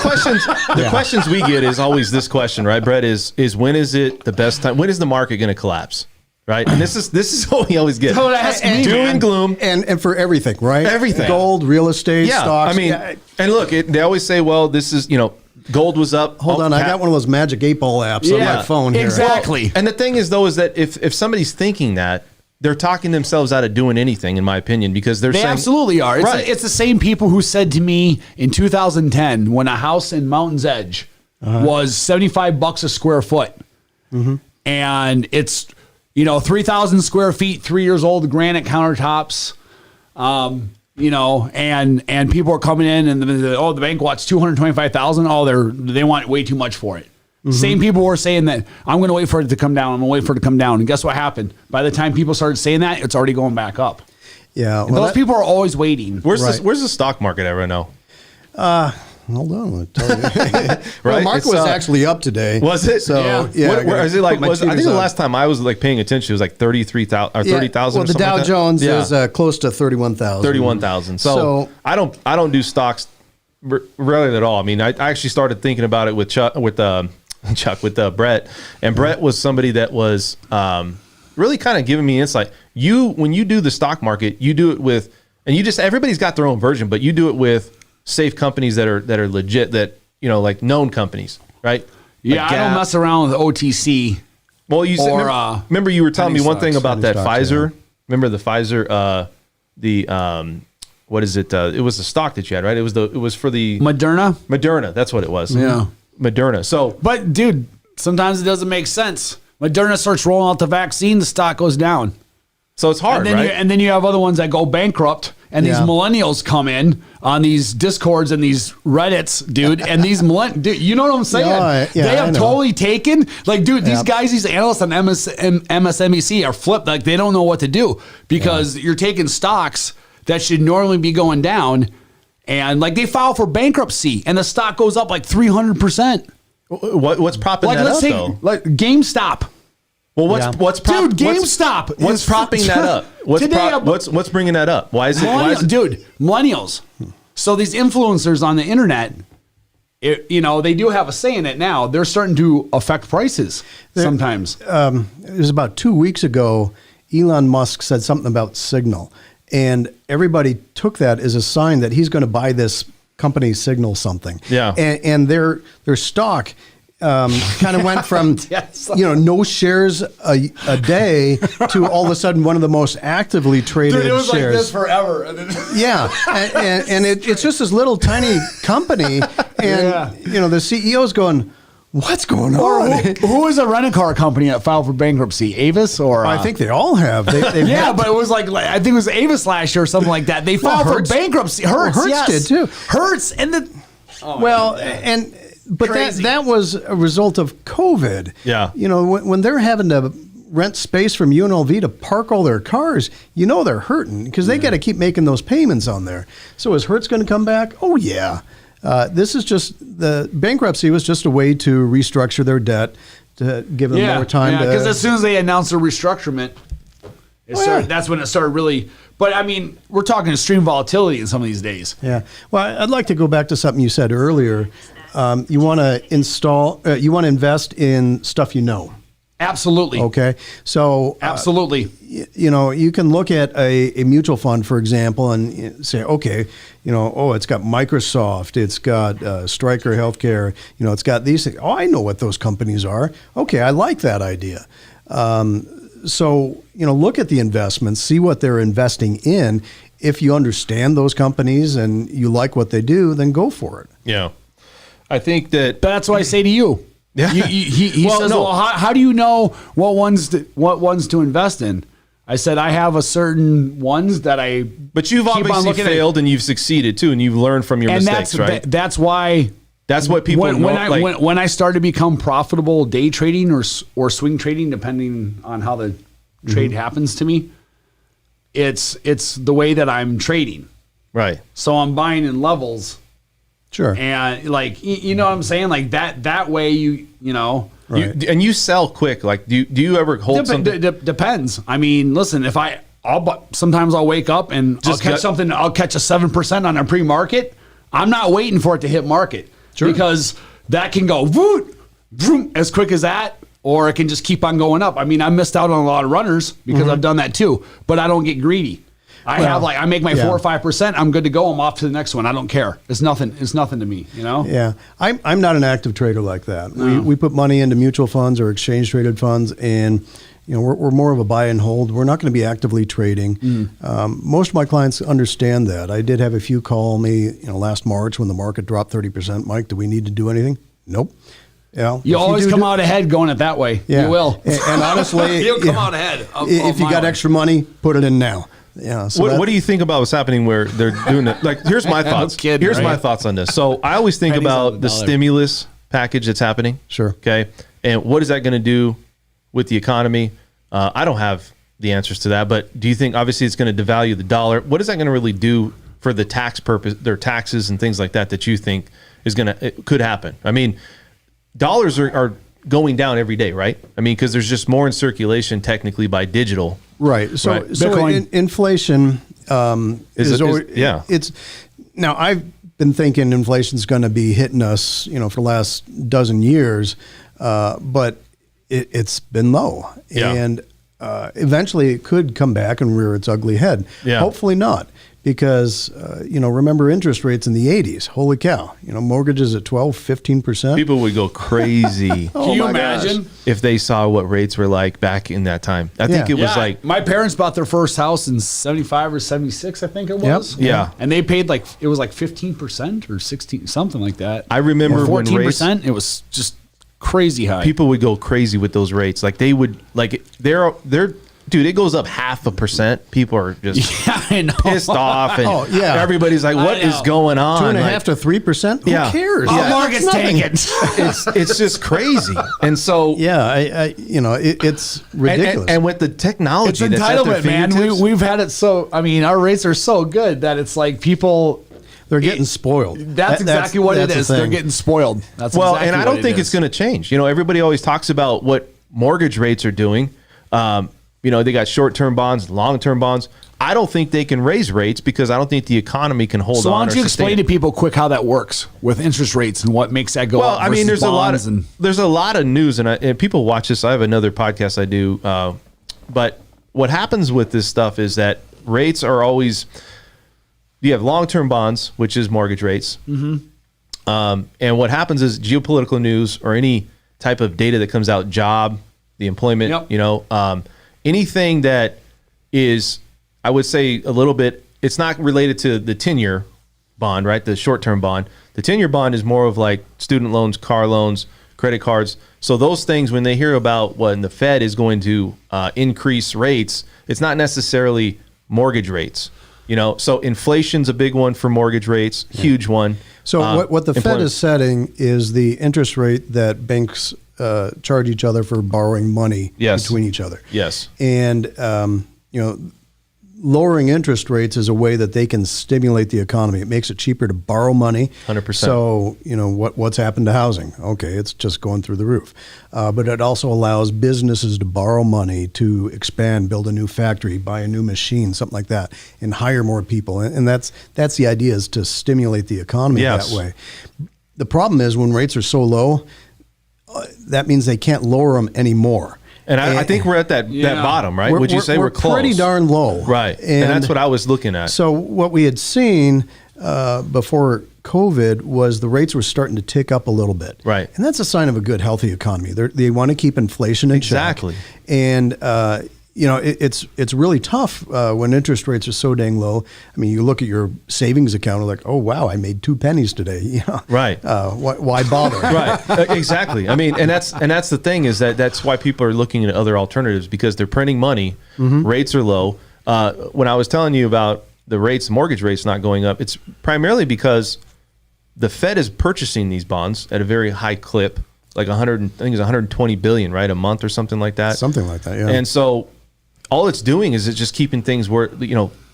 questions we get is always this question, right, Brett? Is when is it the best time? When is the market going to collapse? Right, and this is what we always get. Don't ask me, doom man. and gloom, and for everything, right? Everything, gold, real estate, stocks. I mean, and look, they always say, well, this is gold was up. Hold on, I got one of those magic 8-ball apps on my phone here. Exactly. And the thing is, though, is that if somebody's thinking that, they're talking themselves out of doing anything, in my opinion, because they saying, absolutely are. Right. It's the same people who said to me in 2010 when a house in Mountain's Edge was $75 a square foot, and it's 3,000 square feet, 3 years old, granite countertops. And people are coming in and the bank wants 225,000. Oh, they want way too much for it. Mm-hmm. Same people were saying that I'm going to wait for it to come down. I'm going to wait for it to come down. And guess what happened? By the time people started saying that, it's already going back up. Yeah. Well, those people are always waiting. Where's the stock market at right now? Hold on, I'll tell you. Right? Well, market was actually up today. Was it? So Where is it like? I think the last time I was like paying attention, it was like 33,000 or 30,000. Well, the Dow Jones is close to 31,000. 31,000. So I don't do stocks really at all. I mean, I actually started thinking about it with Brett, and Brett was somebody that was really kind of giving me insight. When you do the stock market, you do it with, and everybody's got their own version, but you do it with safe companies that are legit, that like known companies, right? Yeah, I don't mess around with OTC. Well, remember you were telling me one thing about that Pfizer. Yeah. Remember the Pfizer, what is it? It was the stock that you had, right? It was for the Moderna. That's what it was. Yeah, Moderna. So, but dude, sometimes it doesn't make sense. Moderna starts rolling out the vaccine, the stock goes down. So it's hard, right? And then you have other ones that go bankrupt. And these millennials come in on these Discords and these Reddits, dude. And these dude, you know what I'm saying? They have totally taken, these guys, these analysts on MSNBC are flipped. Like, they don't know what to do because you're taking stocks that should normally be going down, and they file for bankruptcy, and the stock goes up 300%. What's propping that up, though? GameStop. Well, GameStop. What's propping that up? What's bringing that up? Why is it? Millennials. So these influencers on the internet, they do have a say in it now. They're starting to affect prices sometimes. It was about 2 weeks ago. Elon Musk said something about Signal, and everybody took that as a sign that he's going to buy this company, Signal something. Yeah, and their stock kind of went from no shares a day to all of a sudden one of the most actively traded shares. Dude, it was like this forever. Yeah, and it's just this little tiny company, and the CEO's going, what's going on? Who is a rent-a-car company that filed for bankruptcy? Avis or? I think they all have. But it was I think it was Avis last year or something like that. They filed for bankruptcy. Hertz did too. Hertz and But that was a result of COVID. Yeah. When they're having to rent space from UNLV to park all their cars, they're hurting because they got to keep making those payments on there. So is Hertz going to come back? Oh, yeah. This is just, the bankruptcy was just a way to restructure their debt, to give them more time. Because as soon as they announced a restructurement, that's when it started really. But I mean, we're talking extreme volatility in some of these days. Yeah. Well, I'd like to go back to something you said earlier. You want to invest in stuff you know. Absolutely. Okay. So absolutely. You can look at a mutual fund, for example, and say, okay, it's got Microsoft, it's got Stryker Healthcare, it's got these things. Oh, I know what those companies are. Okay, I like that idea. So look at the investments, see what they're investing in. If you understand those companies and you like what they do, then go for it. Yeah. I think that's what I say to you. Yeah. He says, no. Well, how do you know what ones to invest in? I said, I have a certain ones that I. But you've obviously failed and you've succeeded too, and you've learned from your mistakes, right? That's why. That's what people when I started to become profitable day trading or swing trading, depending on how the trade happens to me. It's the way that I'm trading. Right. So I'm buying in levels. Sure. And you know what I'm saying? Like that way Right. And you sell quick. Like, do you ever hold something? Depends. I mean, listen, sometimes I'll wake up and I'll catch something. I'll catch a 7% on a pre-market. I'm not waiting for it to hit market. Sure. Because that can go vroom, as quick as that, or it can just keep on going up. I mean, I missed out on a lot of runners because I've done that too, but I don't get greedy. I make my 4 or 5%. I'm good to go. I'm off to the next one. I don't care. It's nothing to me, Yeah. I'm not an active trader like that. No. We put money into mutual funds or exchange traded funds, and we're more of a buy and hold. We're not going to be actively trading. Most of my clients understand that. I did have a few call me, last March when the market dropped 30%. Mike, do we need to do anything? Nope. You always come out ahead going it that way. Yeah. You will. And honestly, you'll come out ahead. If you got extra money, put it in now. Yeah. So what do you think about what's happening where they're doing it? Like, here's my thoughts. kidding, here's right? my thoughts on this. So I always think Pennies on about the the dollar. stimulus package that's happening. Sure. Okay. And what is that going to do with the economy? I don't have the answers to that, but do you think obviously it's going to devalue the dollar? What is that going to really do for the tax purpose, their taxes and things like that you think is it could happen? I mean, dollars are going down every day, right? I mean, because there's just more in circulation technically by digital. Right. So, Right. inflation yeah. It's now I've been thinking inflation's going to be hitting us, for the last dozen years, but it's been low, Yeah. and eventually it could come back and rear its ugly head. Yeah. Hopefully not. Because, remember interest rates in the 80s. Holy cow. Mortgages at 12, 15%. People would go crazy. Can you imagine? If they saw what rates were like back in that time. I think it was like, my parents bought their first house in 75 or 76, I think it was. Yeah. And they paid it was like 15% or 16, something like that. I remember or when 14%. It was just crazy high. people would go crazy with those rates. Like they would, they're dude, it goes up 0.5%. People are just yeah, I know. pissed off, and Oh, yeah. everybody's like, "What is going on?" 2.5% to 3%? Yeah. Who cares? Our Yeah. market's Nothing. taken. it's just crazy. And so, Yeah, it's ridiculous. and with the technology, It's that's at their entitlement, man. fingertips- We've had it so. I mean, our rates are so good that it's like people. They're getting spoiled. That's exactly what it that's the is. They're thing. getting spoiled. That's well, exactly and I what don't it think is. it's going to change. Everybody always talks about what mortgage rates are doing. They got short-term bonds, long-term bonds. I don't think they can raise rates because I don't think the economy can hold So on. why don't or you sustain explain it. to people quick how that works with interest rates and what makes that go Well, up? I mean, versus bonds there's a lot of news, and people watch this. I have another podcast I do, but what happens with this stuff is that rates are always. You have long-term bonds, which is mortgage rates, and what happens is geopolitical news or any type of data that comes out, the employment, Yep. Anything that is, I would say, a little bit. It's not related to the 10-year bond, right? The short-term bond. The 10-year bond is more of like student loans, car loans, credit cards. So those things, when they hear about when the Fed is going to increase rates, it's not necessarily mortgage rates. So inflation's a big one for mortgage rates, huge one. So what the Fed is setting is the interest rate that banks charge each other for borrowing money between each other. Yes. And, lowering interest rates is a way that they can stimulate the economy. It makes it cheaper to borrow money. 100%. So, what's happened to housing? Okay, it's just going through the roof. But it also allows businesses to borrow money to expand, build a new factory, buy a new machine, something like that, and hire more people. And that's the idea, is to stimulate the economy that way. The problem is when rates are so low, that means they can't lower them anymore. And I think we're at that bottom, right? Would you say we're close? Pretty darn low. Right. And that's what I was looking at. So what we had seen before COVID was the rates were starting to tick up a little bit. Right. And that's a sign of a good, healthy economy. They want to keep inflation in check. Exactly. And, it's really tough when interest rates are so dang low. I mean, you look at your savings account and like, oh, wow, I made 2 pennies today. Right. Why bother? Right. Exactly. I mean, and that's the thing, is that's why people are looking at other alternatives, because they're printing money. Rates are low. When I was telling you about the mortgage rates not going up, it's primarily because the Fed is purchasing these bonds at a very high clip, like I think it's 120 billion, right, a month or something like that. Something like that, yeah. And so all it's doing is it's just keeping things where,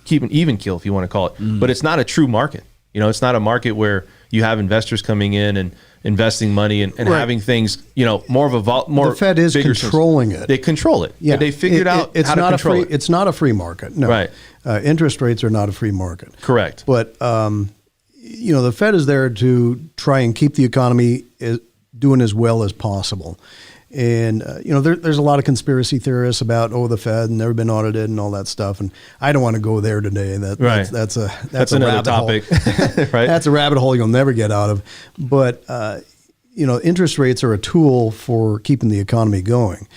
keeping even keel, if you want to call it. But it's not a true market. It's not a market where you have investors coming in and investing money and having things, more of a more. The Fed is bigger controlling it. They control it. Yeah, They figured out it's how to not control a free. it. It's not a free market. No, Right. Interest rates are not a free market. Correct. But the Fed is there to try and keep the economy doing as well as possible. And there's a lot of conspiracy theorists about the Fed and never been audited and all that stuff. And I don't want to go there today. That's a another rabbit topic, hole. right? That's a rabbit hole you'll never get out of. But interest rates are a tool for keeping the economy going,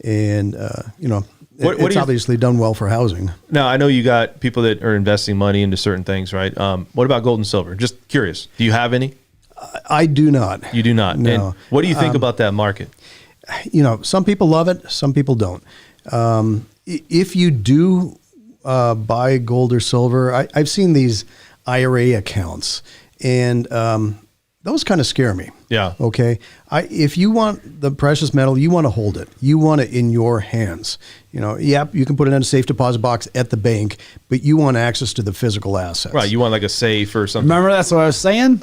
and it's obviously done well for housing. Now, I know you got people that are investing money into certain things, right? What about gold and silver? Just curious. Do you have any? I do not. You do not. No. And what do you think about that market? Some people love it, some people don't. If you do buy gold or silver, I've seen these IRA accounts, and those kind of scare me. Yeah. Okay. If you want the precious metal, you want to hold it. You want it in your hands. You can put it in a safe deposit box at the bank, but you want access to the physical assets. Right. You want like a safe or something. Remember, that's what I was saying?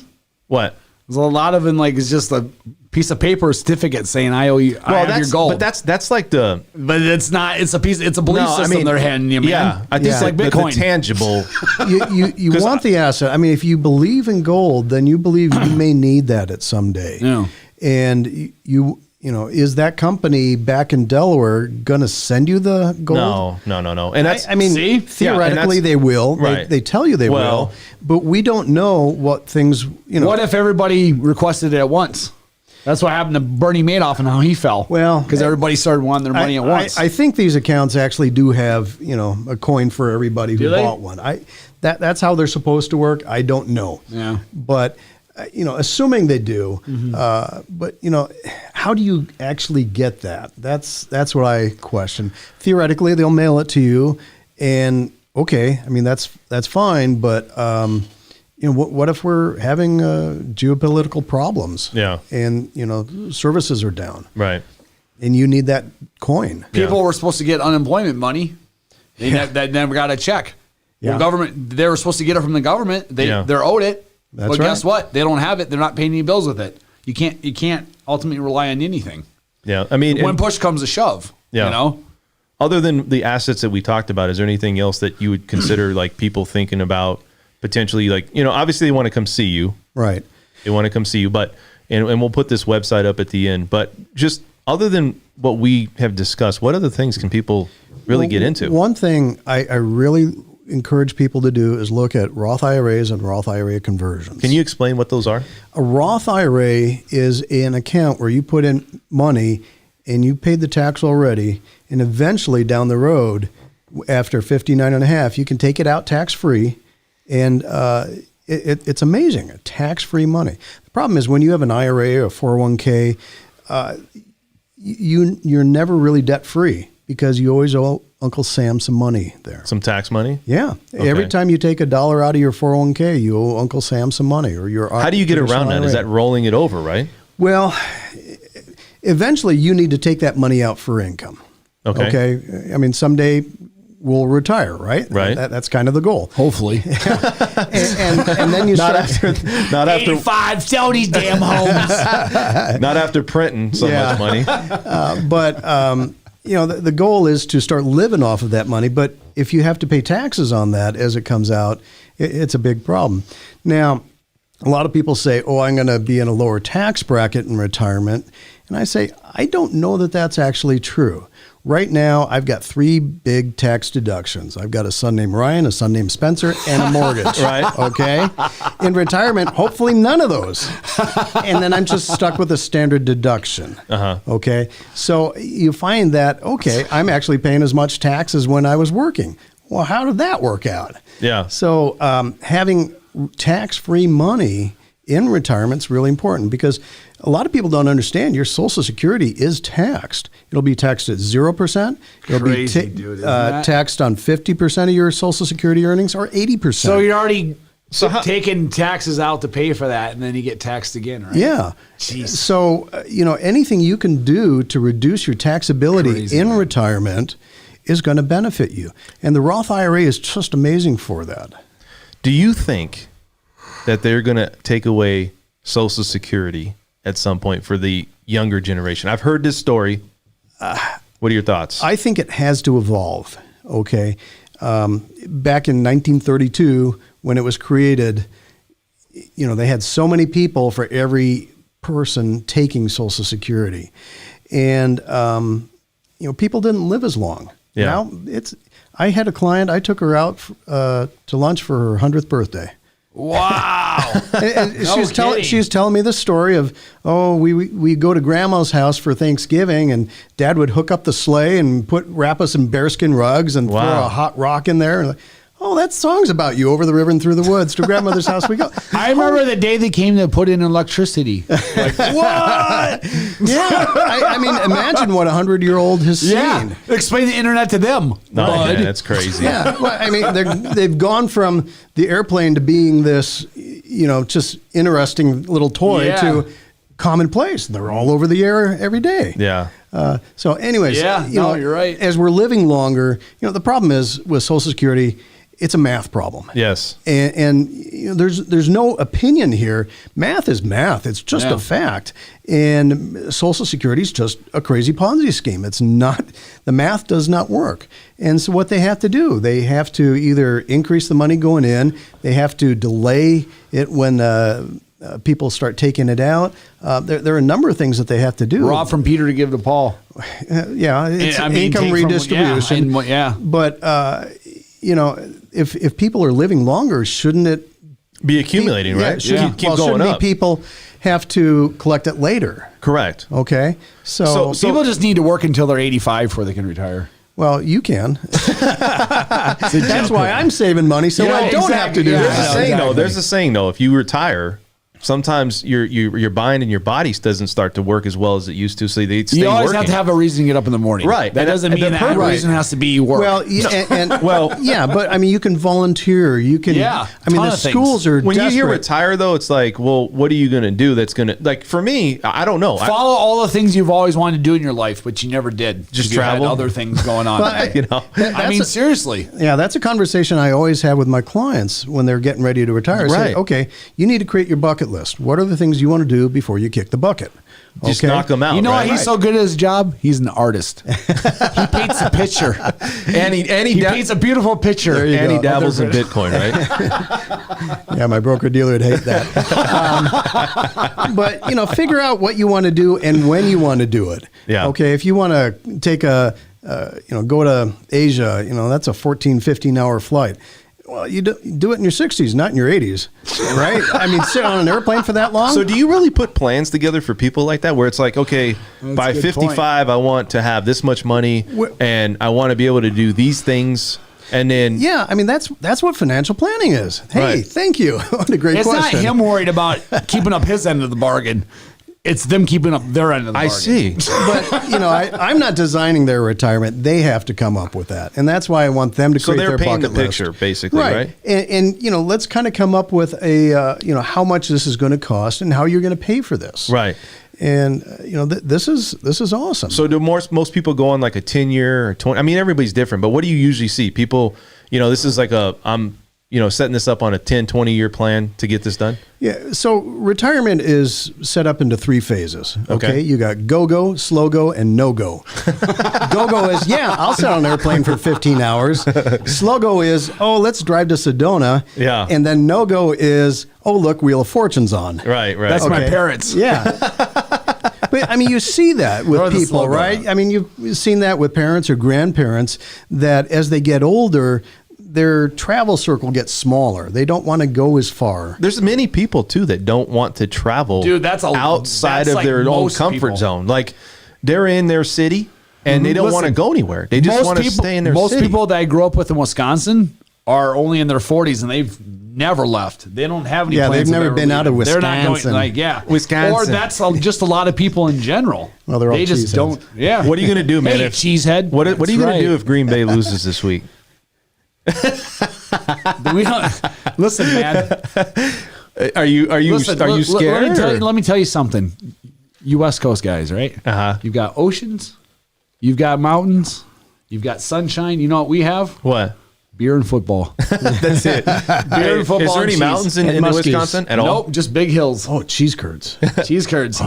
What? There's a lot of it, like, it's just a piece of paper, a certificate saying I owe you. I have your gold. But that's like the. But it's not. It's a piece. It's a belief system they're handing you, man. Yeah, I think It's like the Bitcoin. tangible. You want the asset. I mean, if you believe in gold, then you believe you may need that at some day. Yeah. And is that company back in Delaware going to send you the gold? No. And that's, I mean, See? theoretically they will. Right. They tell you they Well- will, but we don't know what things, What if everybody requested it at once? That's what happened to Bernie Madoff and how he fell. Well, because everybody started wanting their money at once. I think these accounts actually do have, a coin for everybody who Do they? bought one. That's how they're supposed to work. I don't know. Yeah. But, assuming they do, but, how do you actually get that? That's what I question. Theoretically, they'll mail it to you, and okay, I mean, that's fine, but, what if we're having geopolitical problems? Yeah. And, services are down. right. And you need that coin. People were supposed to get unemployment money. They never got a check. Yeah. Well, government, they were supposed to get it from the government. They're owed it. That's but right. guess what? They don't have it. They're not paying any bills with it. You can't ultimately rely on anything. Yeah. I mean, When push comes to shove, Yeah. Other than the assets that we talked about, is there anything else that you would consider like people thinking about potentially, like, obviously they want to come see you. Right. They want to come see you, but, and we'll put this website up at the end, but just other than what we have discussed, what other things can people really get into? One thing I really encourage people to do is look at Roth IRAs and Roth IRA conversions. Can you explain what those are? A Roth IRA is an account where you put in money and you paid the tax already, and eventually down the road, after 59 and a half, you can take it out tax-free, and it's amazing, tax-free money. The problem is when you have an IRA or a 401k, you're never really debt-free because you always owe Uncle Sam some money there. Some tax money? Yeah. Okay. Every time you take $1 out of your 401k, you owe Uncle Sam some money. Or your How do you get around that? Is that rolling it over, right? Well, eventually you need to take that money out for income. Okay. I mean, someday we'll retire, right? Right. That's kind of the goal. Hopefully. And then you Not start. not after 85, sell these damn homes. not after printing so Yeah. much money. But the goal is to start living off of that money. But if you have to pay taxes on that as it comes out, it's a big problem. Now, a lot of people say, "Oh, I'm going to be in a lower tax bracket in retirement," and I say, I don't know that that's actually true. Right now, I've got 3 big tax deductions. I've got a son named Ryan, a son named Spencer, and a mortgage. Right. Okay. In retirement, hopefully none of those. And then I'm just stuck with a standard deduction. Uh-huh. Okay. So you find that, okay, I'm actually paying as much tax as when I was working. Well, how did that work out? Yeah. So having tax-free money in retirement is really important because a lot of people don't understand your Social Security is taxed. It'll be taxed at 0%. It'll Crazy, be dude, isn't that? taxed on 50% of your Social Security earnings or 80%. So you're already how- taking taxes out to pay for that, and then you get taxed again, right? Yeah. Jeez. So, anything you can do to reduce your taxability Crazy, in man. retirement is going to benefit you. And the Roth IRA is just amazing for that. Do you think that they're going to take away Social Security at some point for the younger generation? I've heard this story. What are your thoughts? I think it has to evolve. Okay. Back in 1932, when it was created, they had so many people for every person taking Social Security. And, people didn't live as long. Yeah. Now I had a client, I took her out to lunch for her 100th birthday. Wow. And No kidding. she was telling me the story of, we go to grandma's house for Thanksgiving and dad would hook up the sleigh and wrap us in bearskin rugs and throw Wow. a hot rock in there. And like, Oh, that song's about you. Over the river and through the woods to grandmother's house we go. I remember the day they came to put in electricity. Like, what? Yeah. I mean, imagine what a 100-year-old has seen. Explain the internet to them. No, bud. man, that's crazy. Yeah. Well, I mean, they've gone from the airplane to being this, just interesting little toy to commonplace. They're all over the air every day. Yeah. So anyways, you're right. As we're living longer, the problem is with Social Security, it's a math problem. Yes. And there's no opinion here. Math is math. It's just a fact. And Social Security is just a crazy Ponzi scheme. It's not, the math does not work. And so what they have to do, they have to either increase the money going in, they have to delay it when people start taking it out. There are a number of things that they have to do. Rob from Peter to give to Paul. It's income take redistribution. But if people are living longer, shouldn't it be accumulating, right? Keep going shouldn't up. People have to collect it later. Correct. Okay. So people just need to work until they're 85 before they can retire. well, you can. That's why I'm saving money, so I don't have to do There's that. a saying though. There's a saying though. If you retire, sometimes your mind and your body doesn't start to work as well as it used to. So they stay You always working. have to have a reason to get up in the morning. Right. That doesn't mean that reason has to be work. Well, yeah, but I mean, you can volunteer. You can. Yeah, I mean, ton the of things. schools are when desperate. you hear retire though, it's like, well, what are you going to do? That's going to, like, for me, I don't know. Follow all the things you've always wanted to do in your life, but you never did. Just You had travel? other things going on. I mean, seriously. Yeah, that's a conversation I always have with my clients when they're getting ready to retire. I say, Right. okay, you need to create your bucket list. What are the things you want to do before you kick the bucket? Just knock them out. You know why right? he's so good at his job? He's an artist. He paints a picture. And he paints a beautiful picture. There you and he go. dabbles in Bitcoin, right? Yeah, my broker dealer would hate that. But figure out what you want to do and when you want to do it. Yeah. Okay, if you want to take go to Asia, that's a 14, 15-hour flight. Well, you do it in your 60s, not in your 80s, right? I mean, sit on an airplane for that long? So do you really put plans together for people like that where it's like, okay, by a good 55, I want to have this much money and I want to be able to do these things. And then, Yeah, I mean, that's what financial planning is. Hey, Right. thank you. What a great It's question. not him worried about keeping up his end of the bargain. It's them keeping up their end of the I bargain. see. But, I'm not designing their retirement. They have to come up with that. And that's why I want them to So create they're their painting the bucket list. picture, basically, right? And let's kind of come up with a, how much this is going to cost and how you're going to pay for this. Right. And, this is awesome. So do most people go on like a 10-year or 20? I mean, everybody's different, but what do you usually see? People, this is like I'm setting this up on a 10, 20-year plan to get this done? Yeah, so retirement is set up into 3 phases. Okay, you got go, slow go, and no go. Go is I'll sit on an airplane for 15 hours. Slow go is let's drive to Sedona. Yeah. And then no go is look, Wheel of Fortune's on. Right. That's my parents. Yeah. But I mean, you see that with Throw the people, slow go right? out. I mean, you've seen that with parents or grandparents that as they get older, their travel circle gets smaller. They don't want to go as far. There's many people too that don't want to travel Dude, that's outside of like their own most comfort people. zone. Like they're in their city and they don't want to Listen, go anywhere. They just want to stay in their most city. people that I grew up with in Wisconsin are only in their 40s and they've never left. They don't have any Yeah, plans. they've never ever been out of leaving. They're not Wisconsin. going, Wisconsin. Or that's just a lot of people in general. Well, they're all they just cheeseheads. don't. Yeah. What are you going to do, man? Hey, if- cheesehead. What are you That's going right. to do if Green Bay loses this week? We don't, listen, man. Are you Listen, scared? Let me tell you something. You West Coast guys, right? Uh-huh. You've got oceans, you've got mountains, you've got sunshine. You know what we have? What? Beer and football. That's it. Beer and football. Is there and any cheese. mountains in And muskies. Wisconsin at all? Nope, just big hills. Oh, cheese curds. Cheese curds.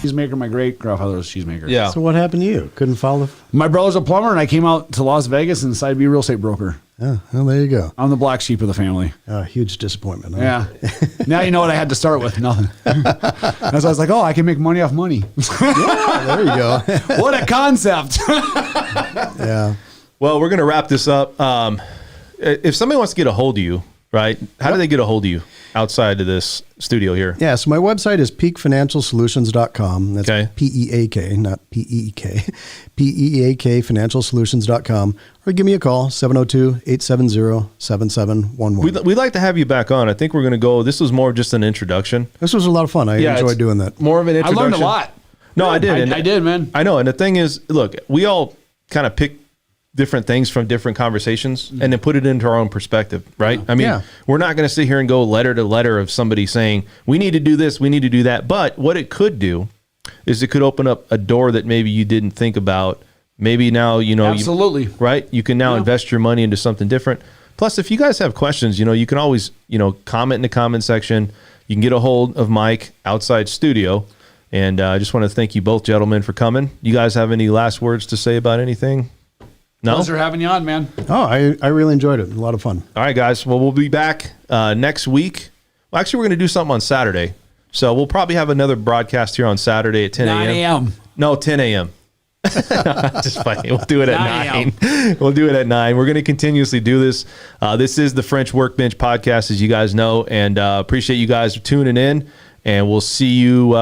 Cheesemaker, my great grandfather was a cheesemaker. Yeah. So what happened to you? Couldn't follow? My brother's a plumber, and I came out to Las Vegas and decided to be a real estate broker. Oh, well, there you go. I'm the black sheep of the family. Huge disappointment. Huh? Yeah. Now you know what I had to start with. Nothing. That's why I was like, I can make money off money. There you go. What a concept. Yeah. Well, we're going to wrap this up. If somebody wants to get a hold of you, right? How do they get a hold of you? outside of this studio here? Yeah, so my website is peakfinancialsolutions.com. That's Okay. P-E-A-K, not P-E-E-K. P-E-A-K, financialsolutions.com. Or give me a call, 702-870-7711. We'd like to have you back on. I think we're going to go. This was more just an introduction. This was a lot of fun. I enjoyed it's doing that. More of an I introduction. learned a lot. No, I did. I did, man. I know. And the thing is, look, we all kind of pick different things from different conversations and then put it into our own perspective, right? I mean, Yeah. we're not going to sit here and go letter to letter of somebody saying, we need to do this, we need to do that. But what it could do is it could open up a door that maybe you didn't think about. Maybe now, Absolutely. right? You can now invest your money into something different. Plus, if you guys have questions, you can always, comment in the comment section. You can get a hold of Mike outside studio. And I just want to thank you both, gentlemen, for coming. You guys have any last words to say about anything? No? Pleasure having you on, man. Oh, I really enjoyed it. A lot of fun. All right, guys. Well, we'll be back next week. Well, actually, we're going to do something on Saturday. So we'll probably have another broadcast here on Saturday at 10 a.m. 9 a.m. No, 10 a.m. Just funny. We'll do it at 9 9. We'll do it at 9. We're going to continuously do this. This is the French Workbench podcast, as you guys know, and appreciate you guys tuning in. And we'll see you